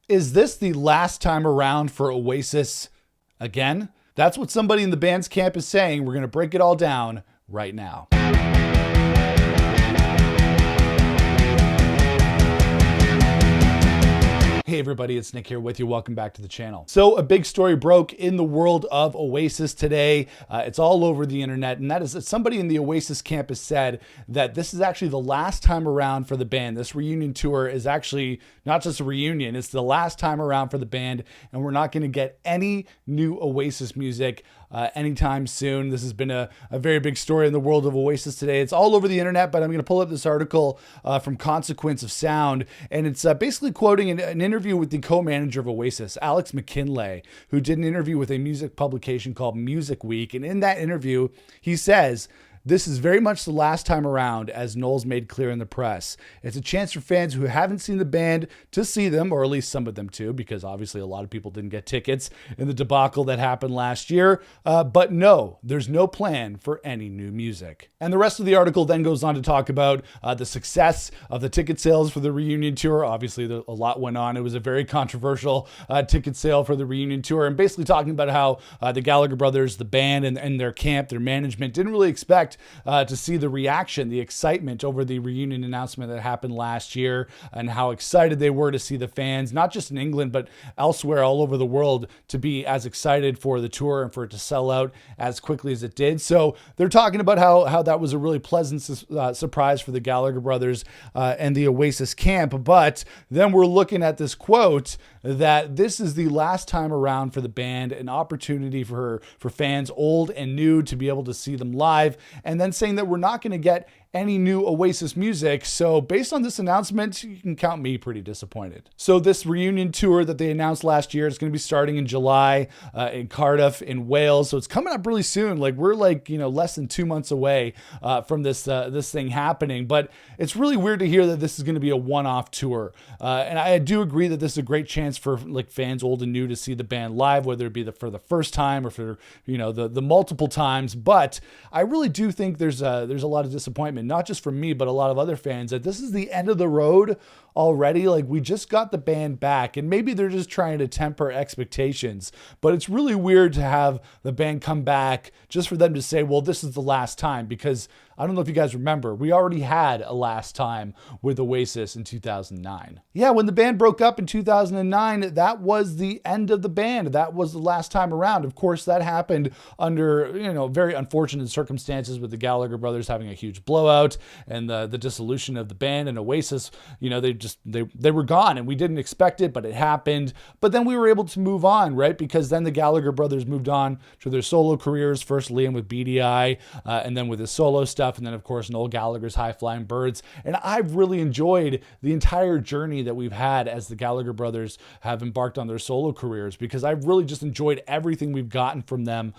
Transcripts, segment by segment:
Is this the last time around for Oasis again? That's what somebody in the band's camp is saying. We're going to break it all down right now. Hey everybody, it's Nick here with you. Welcome back to the channel. So a big story broke in the world of Oasis today. It's all over the internet, and that is that somebody in the Oasis camp has said that this is actually the last time around for the band. This reunion tour is actually not just a reunion, it's the last time around for the band, and we're not going to get any new Oasis music anytime soon. This has been a very big story in the world of Oasis today. It's all over the internet, but I'm going to pull up this article from Consequence of Sound, and it's basically quoting an interview with the co-manager of Oasis, Alex McKinley, who did an interview with a music publication called Music Week. And in that interview, he says, "This is very much the last time around, as Knowles made clear in the press. It's a chance for fans who haven't seen the band to see them, or at least some of them too, because obviously a lot of people didn't get tickets in the debacle that happened last year. But no, there's no plan for any new music." And the rest of the article then goes on to talk about the success of the ticket sales for the reunion tour. Obviously, a lot went on. It was a very controversial ticket sale for the reunion tour, and basically talking about how the Gallagher brothers, the band, and their camp, their management, didn't really expect to see the reaction, the excitement over the reunion announcement that happened last year, and how excited they were to see the fans, not just in England, but elsewhere all over the world, to be as excited for the tour and for it to sell out as quickly as it did. So they're talking about how that was a really pleasant surprise for the Gallagher brothers and the Oasis camp. But then we're looking at this quote that this is the last time around for the band, an opportunity for fans old and new to be able to see them live, and then saying that we're not going to get any new Oasis music. So based on this announcement, you can count me pretty disappointed. So this reunion tour that they announced last year is going to be starting in July in Cardiff in Wales. So it's coming up really soon. Like we're less than 2 months away from this thing happening. But it's really weird to hear that this is going to be a one-off tour. And I do agree that this is a great chance for like fans old and new to see the band live, whether it be for the first time or for the multiple times. But I really do think there's a lot of disappointment, not just from me, but a lot of other fans, that this is the end of the road already. Like we just got the band back, and maybe they're just trying to temper expectations, but it's really weird to have the band come back just for them to say, well, this is the last time, because I don't know if you guys remember, we already had a last time with Oasis in 2009. Yeah, when the band broke up in 2009, that was the end of the band. That was the last time around. Of course, that happened under, very unfortunate circumstances, with the Gallagher brothers having a huge blowout and the dissolution of the band, and Oasis, they were gone, and we didn't expect it, but it happened. But then we were able to move on, right? Because then the Gallagher brothers moved on to their solo careers, first Liam with Beady Eye, and then with his solo stuff. And then, of course, Noel Gallagher's High Flying Birds. And I've really enjoyed the entire journey that we've had as the Gallagher brothers have embarked on their solo careers, because I've really just enjoyed everything we've gotten from them,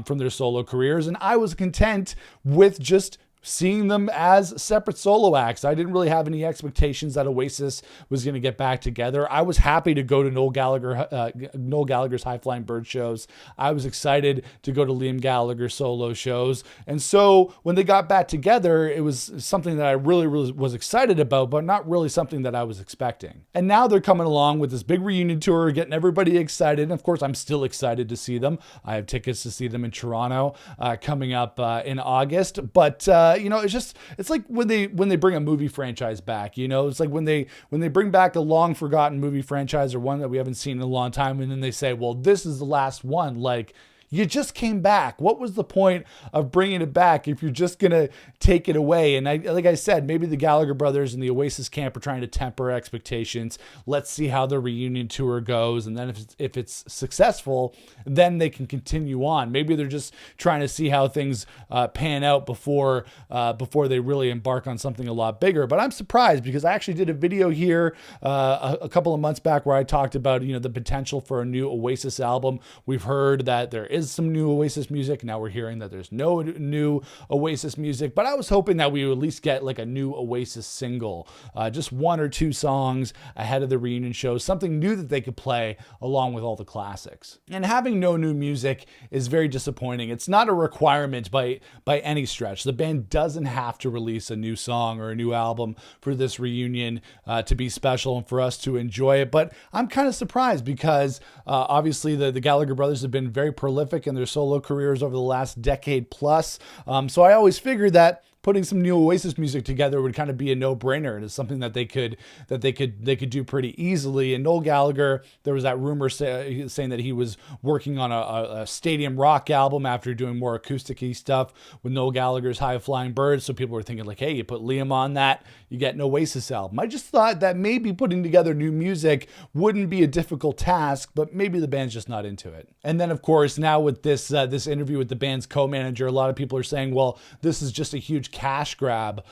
from their solo careers. And I was content with just seeing them as separate solo acts. I didn't really have any expectations that Oasis was going to get back together. I was happy to go to Noel Gallagher's High Flying Bird shows. I was excited to go to Liam Gallagher's solo shows. And so when they got back together, it was something that I really was excited about, but not really something that I was expecting. And now they're coming along with this big reunion tour, getting everybody excited. And of course, I'm still excited to see them. I have tickets to see them in Toronto coming up in August. But it's like when they bring a movie franchise back, it's like when they bring back a long forgotten movie franchise, or one that we haven't seen in a long time, and then they say, well, this is the last one. Like, you just came back. What was the point of bringing it back if you're just going to take it away? And like I said, maybe the Gallagher brothers and the Oasis camp are trying to temper expectations. Let's see how the reunion tour goes. And then if it's successful, then they can continue on. Maybe they're just trying to see how things pan out before they really embark on something a lot bigger. But I'm surprised, because I actually did a video here a couple of months back where I talked about, the potential for a new Oasis album. We've heard that there is some new Oasis music. Now we're hearing that there's no new Oasis music, but I was hoping that we would at least get like a new Oasis single, just one or two songs ahead of the reunion show, something new that they could play along with all the classics. And having no new music is very disappointing. It's not a requirement by any stretch. The band doesn't have to release a new song or a new album for this reunion to be special and for us to enjoy it. But I'm kind of surprised because obviously the Gallagher brothers have been very prolific in their solo careers over the last decade plus. So I always figured that putting some new Oasis music together would kind of be a no-brainer, and it's something that they could do pretty easily. And Noel Gallagher, there was that rumor saying that he was working on a stadium rock album after doing more acoustic-y stuff with Noel Gallagher's High Flying Birds. So people were thinking like, hey, you put Liam on that, you get an Oasis album. I just thought that maybe putting together new music wouldn't be a difficult task, but maybe the band's just not into it. And then of course now with this interview with the band's co-manager, a lot of people are saying, well, this is just a huge cash grab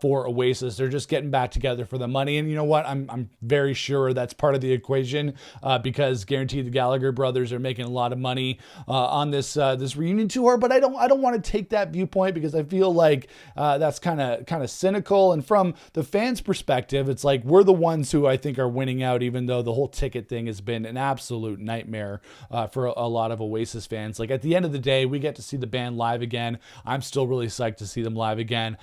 for Oasis. They're just getting back together for the money. And you know what? I'm very sure that's part of the equation because guaranteed the Gallagher brothers are making a lot of money on this reunion tour. But I don't want to take that viewpoint because I feel like that's kind of cynical. And from the fans' perspective, it's like we're the ones who I think are winning out, even though the whole ticket thing has been an absolute nightmare for a lot of Oasis fans. Like at the end of the day, we get to see the band live again. I'm still really psyched to see them live again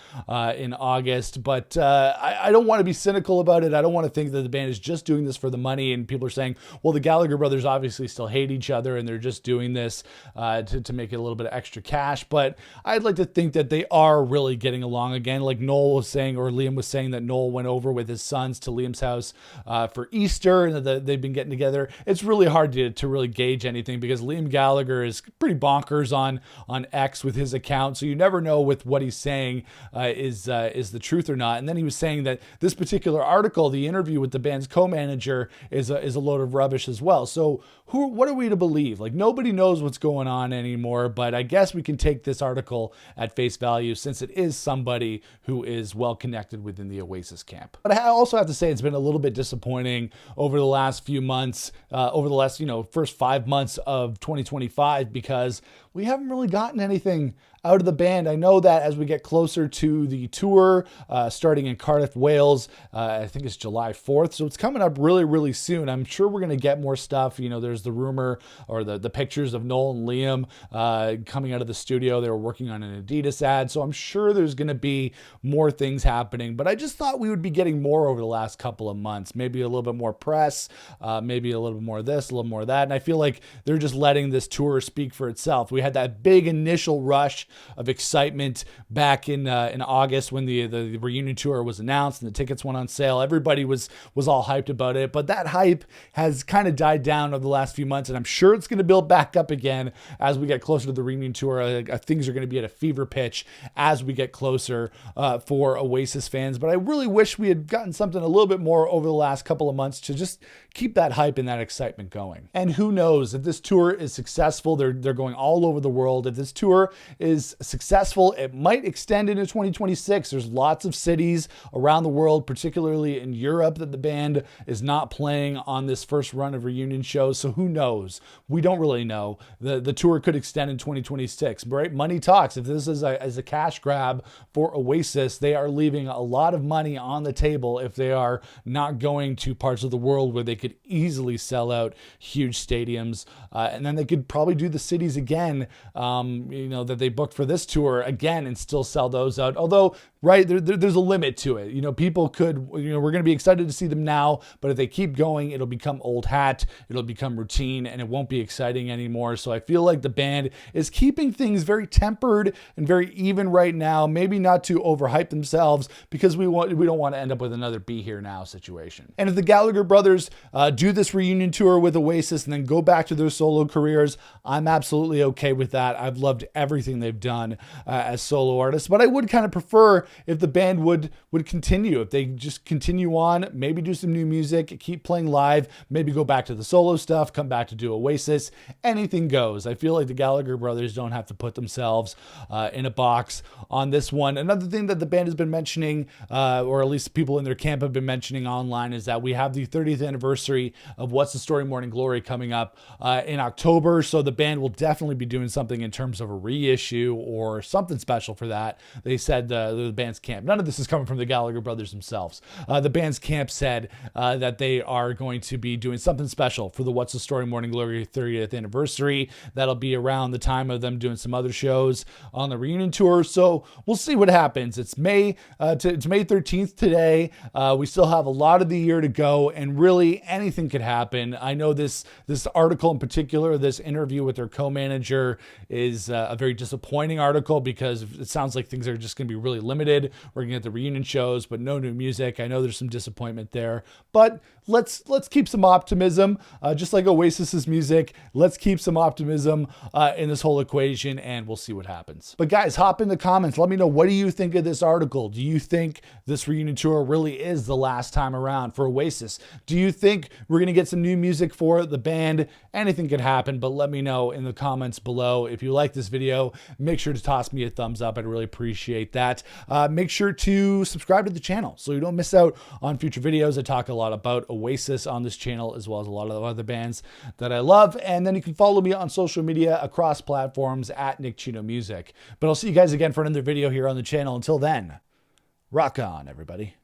in August, but I don't want to be cynical about it. I don't want to think that the band is just doing this for the money, and people are saying, well, the Gallagher brothers obviously still hate each other and they're just doing this to make it a little bit of extra cash. But I'd like to think that they are really getting along again. Like Noel was saying, or Liam was saying, that Noel went over with his sons to Liam's house for Easter and that they've been getting together. It's really hard to really gauge anything because Liam Gallagher is pretty bonkers on X with his account, so you never know with what he's saying is the truth or not. And then he was saying that this particular article, the interview with the band's co-manager, is a load of rubbish as well. So what are we to believe? Like nobody knows what's going on anymore, but I guess we can take this article at face value since it is somebody who is well connected within the Oasis camp. But I also have to say it's been a little bit disappointing over the last few months, over the last first 5 months of 2025, because we haven't really gotten anything out of the band. I know that as we get closer to the tour, starting in Cardiff, Wales, I think it's July 4th. So it's coming up really, really soon. I'm sure we're going to get more stuff. There's the rumor or the pictures of Noel and Liam coming out of the studio. They were working on an Adidas ad. So I'm sure there's going to be more things happening. But I just thought we would be getting more over the last couple of months. Maybe a little bit more press, maybe a little bit more of this, a little more of that. And I feel like they're just letting this tour speak for itself. We had that big initial rush of excitement back in August when the reunion tour was announced and the tickets went on sale. Everybody was all hyped about it, but that hype has kind of died down over the last few months, and I'm sure it's going to build back up again as we get closer to the reunion tour. Things are going to be at a fever pitch as we get closer for Oasis fans, but I really wish we had gotten something a little bit more over the last couple of months to just keep that hype and that excitement going. And who knows, if this tour is successful, they're going all over the world. If this tour is successful, it might extend into 2026. There's lots of cities around the world, particularly in Europe, that the band is not playing on this first run of reunion shows. So who knows? We don't really know. The tour could extend in 2026, right? Money talks. If this is a cash grab for Oasis, they are leaving a lot of money on the table if they are not going to parts of the world where they could easily sell out huge stadiums. And then they could probably do the cities again, that they booked for this tour again and still sell those out. Although, right, there's a limit to it. People could, we're going to be excited to see them now, but if they keep going, it'll become old hat, it'll become routine, and it won't be exciting anymore. So I feel like the band is keeping things very tempered and very even right now, maybe not to overhype themselves because we don't want to end up with another Be Here Now situation. And if the Gallagher brothers do this reunion tour with Oasis and then go back to their solo careers, I'm absolutely okay with that. I've loved everything they've done as solo artists, but I would kind of prefer if the band would continue, if they just continue on, maybe do some new music, keep playing live, maybe go back to the solo stuff, come back to do Oasis. Anything goes. I feel like the Gallagher brothers don't have to put themselves in a box on this one. Another thing that the band has been mentioning, or at least people in their camp have been mentioning online, is that we have the 30th anniversary of What's the Story Morning Glory coming up in October. So the band will definitely be doing something in terms of a reissue or something special for that. They said the band's camp. None of this is coming from the Gallagher brothers themselves. The band's camp said that they are going to be doing something special for the What's the Story Morning Glory 30th anniversary. That'll be around the time of them doing some other shows on the reunion tour. So we'll see what happens. It's May 13th today. We still have a lot of the year to go, and really anything could happen. I know this article in particular, this interview with their co-manager, is a very disappointing article because it sounds like things are just going to be really limited. We're going to get the reunion shows, but no new music. I know there's some disappointment there, but let's keep some optimism, just like Oasis's music. Let's keep some optimism in this whole equation, and we'll see what happens. But guys, hop in the comments. Let me know, what do you think of this article? Do you think this reunion tour really is the last time around for Oasis? Do you think we're going to get some new music for the band? Anything could happen, but let me know in the comments below. If you like this video, make sure to toss me a thumbs up. I'd really appreciate that. Make sure to subscribe to the channel so you don't miss out on future videos. I talk a lot about Oasis on this channel, as well as a lot of other bands that I love. And then you can follow me on social media across platforms at Nick Chino Music. But I'll see you guys again for another video here on the channel. Until then, rock on, everybody.